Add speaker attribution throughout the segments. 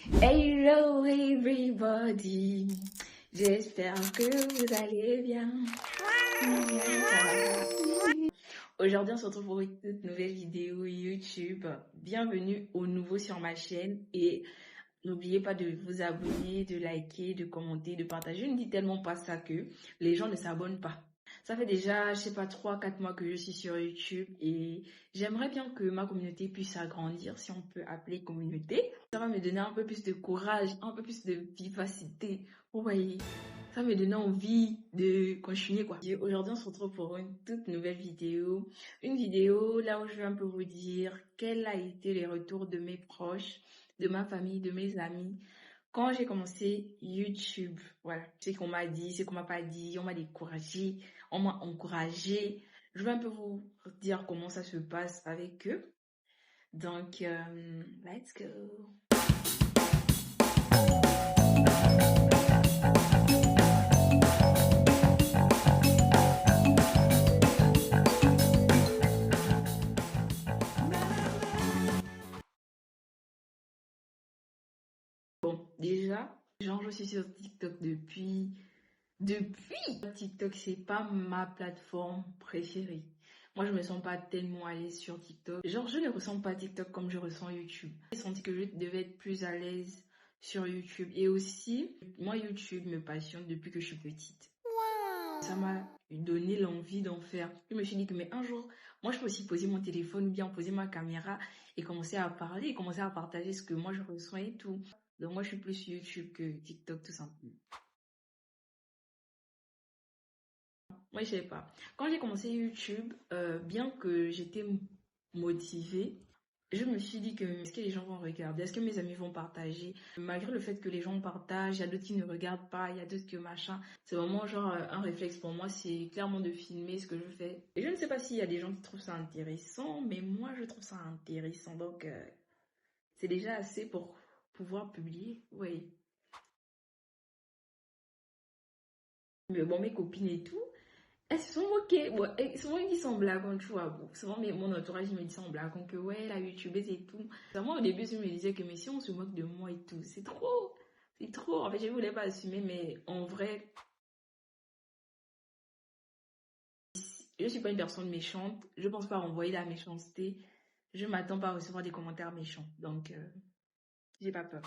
Speaker 1: Hello everybody, j'espère que vous allez bien. Aujourd'hui on se retrouve pour une toute nouvelle vidéo YouTube. Bienvenue au nouveau sur ma chaîne et n'oubliez pas de vous abonner, de liker, de commenter, de partager. Je ne dis tellement pas ça que les gens ne s'abonnent pas. Ça fait déjà, je sais pas, 3-4 mois que je suis sur YouTube et j'aimerais bien que ma communauté puisse s'agrandir, si on peut appeler communauté. Ça va me donner un peu plus de courage, un peu plus de vivacité. Vous voyez, ça va me donner envie de continuer quoi. Et aujourd'hui, on se retrouve pour une toute nouvelle vidéo. Une vidéo là où je vais un peu vous dire quel a été les retours de mes proches, de ma famille, de mes amis quand j'ai commencé YouTube. Voilà, c'est qu'on m'a dit, c'est qu'on m'a pas dit, on m'a découragé, on m'a encouragé. Je vais un peu vous dire comment ça se passe avec eux. Donc, let's go. Bon, déjà, genre, je suis sur TikTok depuis TikTok, c'est pas ma plateforme préférée. Moi, je me sens pas tellement à l'aise sur TikTok. Genre, je ne ressens pas TikTok comme je ressens YouTube. J'ai senti que je devais être plus à l'aise sur YouTube. Et aussi, moi, YouTube me passionne depuis que je suis petite. Ça m'a donné l'envie d'en faire. Je me suis dit que, mais un jour, moi, je peux aussi poser mon téléphone ou bien poser ma caméra et commencer à parler et commencer à partager ce que moi, je ressens et tout. Donc, moi, je suis plus YouTube que TikTok, tout simplement. Moi, je sais pas. Quand j'ai commencé YouTube, bien que j'étais motivée, je me suis dit que est-ce que les gens vont regarder? Est-ce que mes amis vont partager? Malgré le fait que les gens partagent, il y a d'autres qui ne regardent pas, il y a d'autres que machin. C'est vraiment genre un réflexe pour moi, c'est clairement de filmer ce que je fais. Et je ne sais pas s'il y a des gens qui trouvent ça intéressant, mais moi je trouve ça intéressant. Donc c'est déjà assez pour pouvoir publier. Oui. Mais bon, mes copines et tout. Elles se sont moquées. Bon, souvent, ils disent en blaguant, tu vois. Bon, souvent, mon entourage, il me dit ça en blaguant que ouais, la youtubeuse et tout. Moi, au début, je me disais que mais si on se moque de moi et tout, c'est trop. C'est trop. En fait, je voulais pas assumer, mais en vrai, je suis pas une personne méchante. Je pense pas renvoyer la méchanceté. Je m'attends pas à recevoir des commentaires méchants. Donc, j'ai pas peur.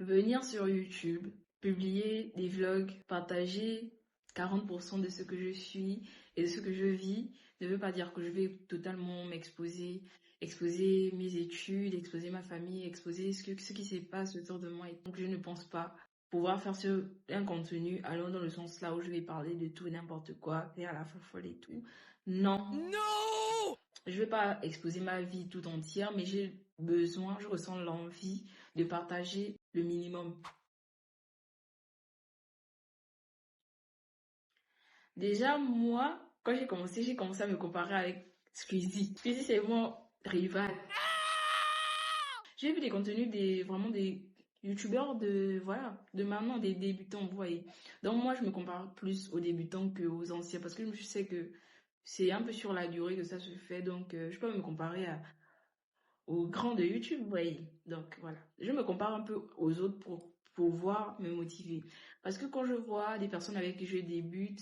Speaker 1: Venir sur YouTube, publier des vlogs, partager 40% de ce que je suis et de ce que je vis, ne veut pas dire que je vais totalement m'exposer, exposer mes études, exposer ma famille, exposer ce qui se passe autour de moi. Et donc je ne pense pas pouvoir faire un contenu allant dans le sens là où je vais parler de tout et n'importe quoi, faire la folle et tout. Non. Non! Je vais pas exposer ma vie tout entière, mais j'ai besoin, je ressens l'envie de partager le minimum. Déjà, moi, quand j'ai commencé à me comparer avec Squeezie. Squeezie, c'est mon rival. J'ai vu des contenus vraiment des youtubeurs voilà, de maintenant, des débutants, vous voyez. Donc moi, je me compare plus aux débutants qu'aux anciens parce que je sais que c'est un peu sur la durée que ça se fait. Donc, je peux me comparer aux grands de YouTube, vous voyez. Donc voilà, je me compare un peu aux autres pour pouvoir me motiver. Parce que quand je vois des personnes avec qui je débute,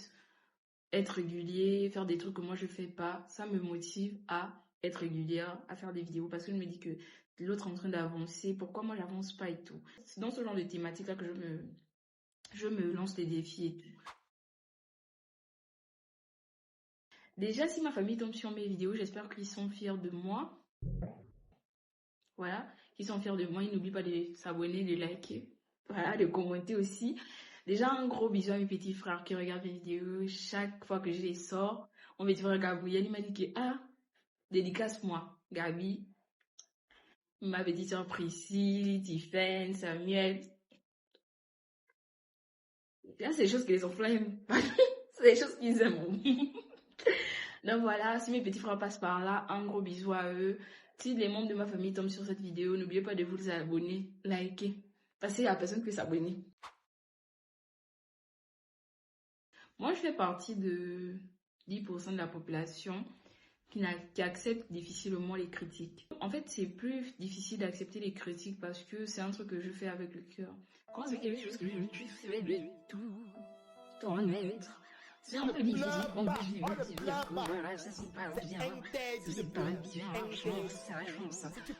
Speaker 1: être régulier, faire des trucs que moi je fais pas, ça me motive à être régulière, à faire des vidéos parce que je me dis que l'autre est en train d'avancer, pourquoi moi j'avance pas et tout. C'est dans ce genre de thématique là que je me lance des défis et tout. Déjà, si ma famille tombe sur mes vidéos, j'espère qu'ils sont fiers de moi. Voilà, qu'ils sont fiers de moi. Ils n'oublient pas de s'abonner, de liker, voilà, de commenter aussi. Déjà, un gros bisou à mes petits frères qui regardent mes vidéos. Chaque fois que je les sors, mon petit frère Gabriel, il m'a dit que, ah, dédicace-moi, Gabi, ma petite soeur Priscille, Tiffen, Samuel. Là, c'est des choses que les enfants aiment pas. C'est des choses qu'ils aiment. Donc voilà, si mes petits frères passent par là, un gros bisou à eux. Si les membres de ma famille tombent sur cette vidéo, n'oubliez pas de vous abonner, liker. Parce qu'il n'y a personne qui peut s'abonner. Moi, je fais partie de 10% de la population qui acceptent difficilement les critiques. En fait, c'est plus difficile d'accepter les critiques parce que c'est un truc que je fais avec le cœur. Quand c'est quelque chose que je fais tout dans le maître, c'est un peu difficile. Voilà, ça c'est pas bien. C'est pas bien.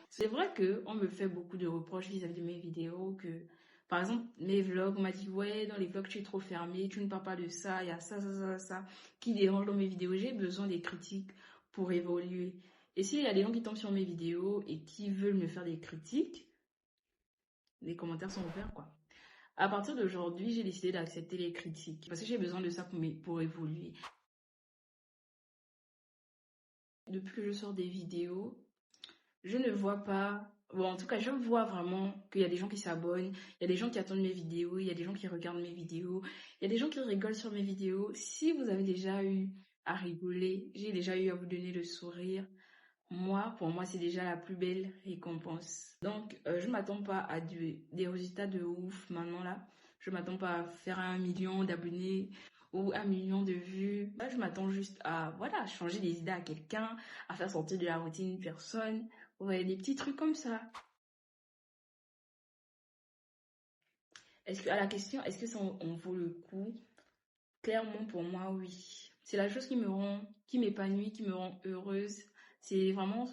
Speaker 1: C'est vrai que on me fait beaucoup de reproches vis-à-vis de mes vidéos que, par exemple, mes vlogs, on m'a dit, ouais, dans les vlogs, tu es trop fermé, tu ne parles pas de ça, il y a ça, qui dérange dans mes vidéos. J'ai besoin des critiques pour évoluer. Et s'il y a des gens qui tombent sur mes vidéos et qui veulent me faire des critiques, les commentaires sont ouverts, quoi. À partir d'aujourd'hui, j'ai décidé d'accepter les critiques parce que j'ai besoin de ça pour évoluer. Depuis que je sors des vidéos, je ne vois pas... Bon, en tout cas, je vois vraiment qu'il y a des gens qui s'abonnent, il y a des gens qui attendent mes vidéos, il y a des gens qui regardent mes vidéos, il y a des gens qui rigolent sur mes vidéos. Si vous avez déjà eu à rigoler, j'ai déjà eu à vous donner le sourire, pour moi, c'est déjà la plus belle récompense. Donc, je ne m'attends pas à des résultats de ouf maintenant là. Je ne m'attends pas à faire 1 million d'abonnés ou 1 million de vues. Là, je m'attends juste à, voilà, changer les idées à quelqu'un, à faire sortir de la routine une personne. Ouais, des petits trucs comme ça. À la question, est-ce que ça en vaut le coup? Clairement, pour moi, oui. C'est la chose qui m'épanouit, qui me rend heureuse. C'est vraiment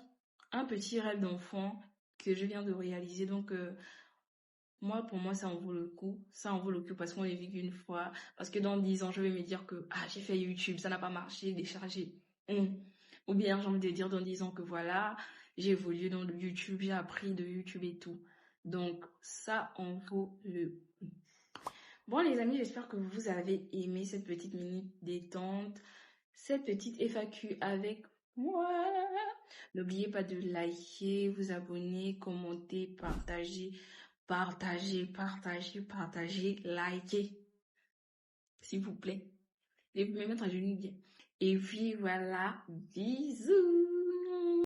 Speaker 1: un petit rêve d'enfant que je viens de réaliser. Donc, pour moi, ça en vaut le coup. Ça en vaut le coup parce qu'on est vécu une fois. Parce que dans 10 ans, je vais me dire que j'ai fait YouTube, ça n'a pas marché, déchargé. Ou bien j'ai envie de dire dans 10 ans que voilà, j'ai évolué dans le YouTube, j'ai appris de YouTube et tout. Donc, ça en vaut le coup. Bon les amis, j'espère que vous avez aimé cette petite minute détente, cette petite FAQ avec moi. N'oubliez pas de liker, vous abonner, commenter, liker, s'il vous plaît. Et vous me mettre à genoux. Et puis voilà, bisous.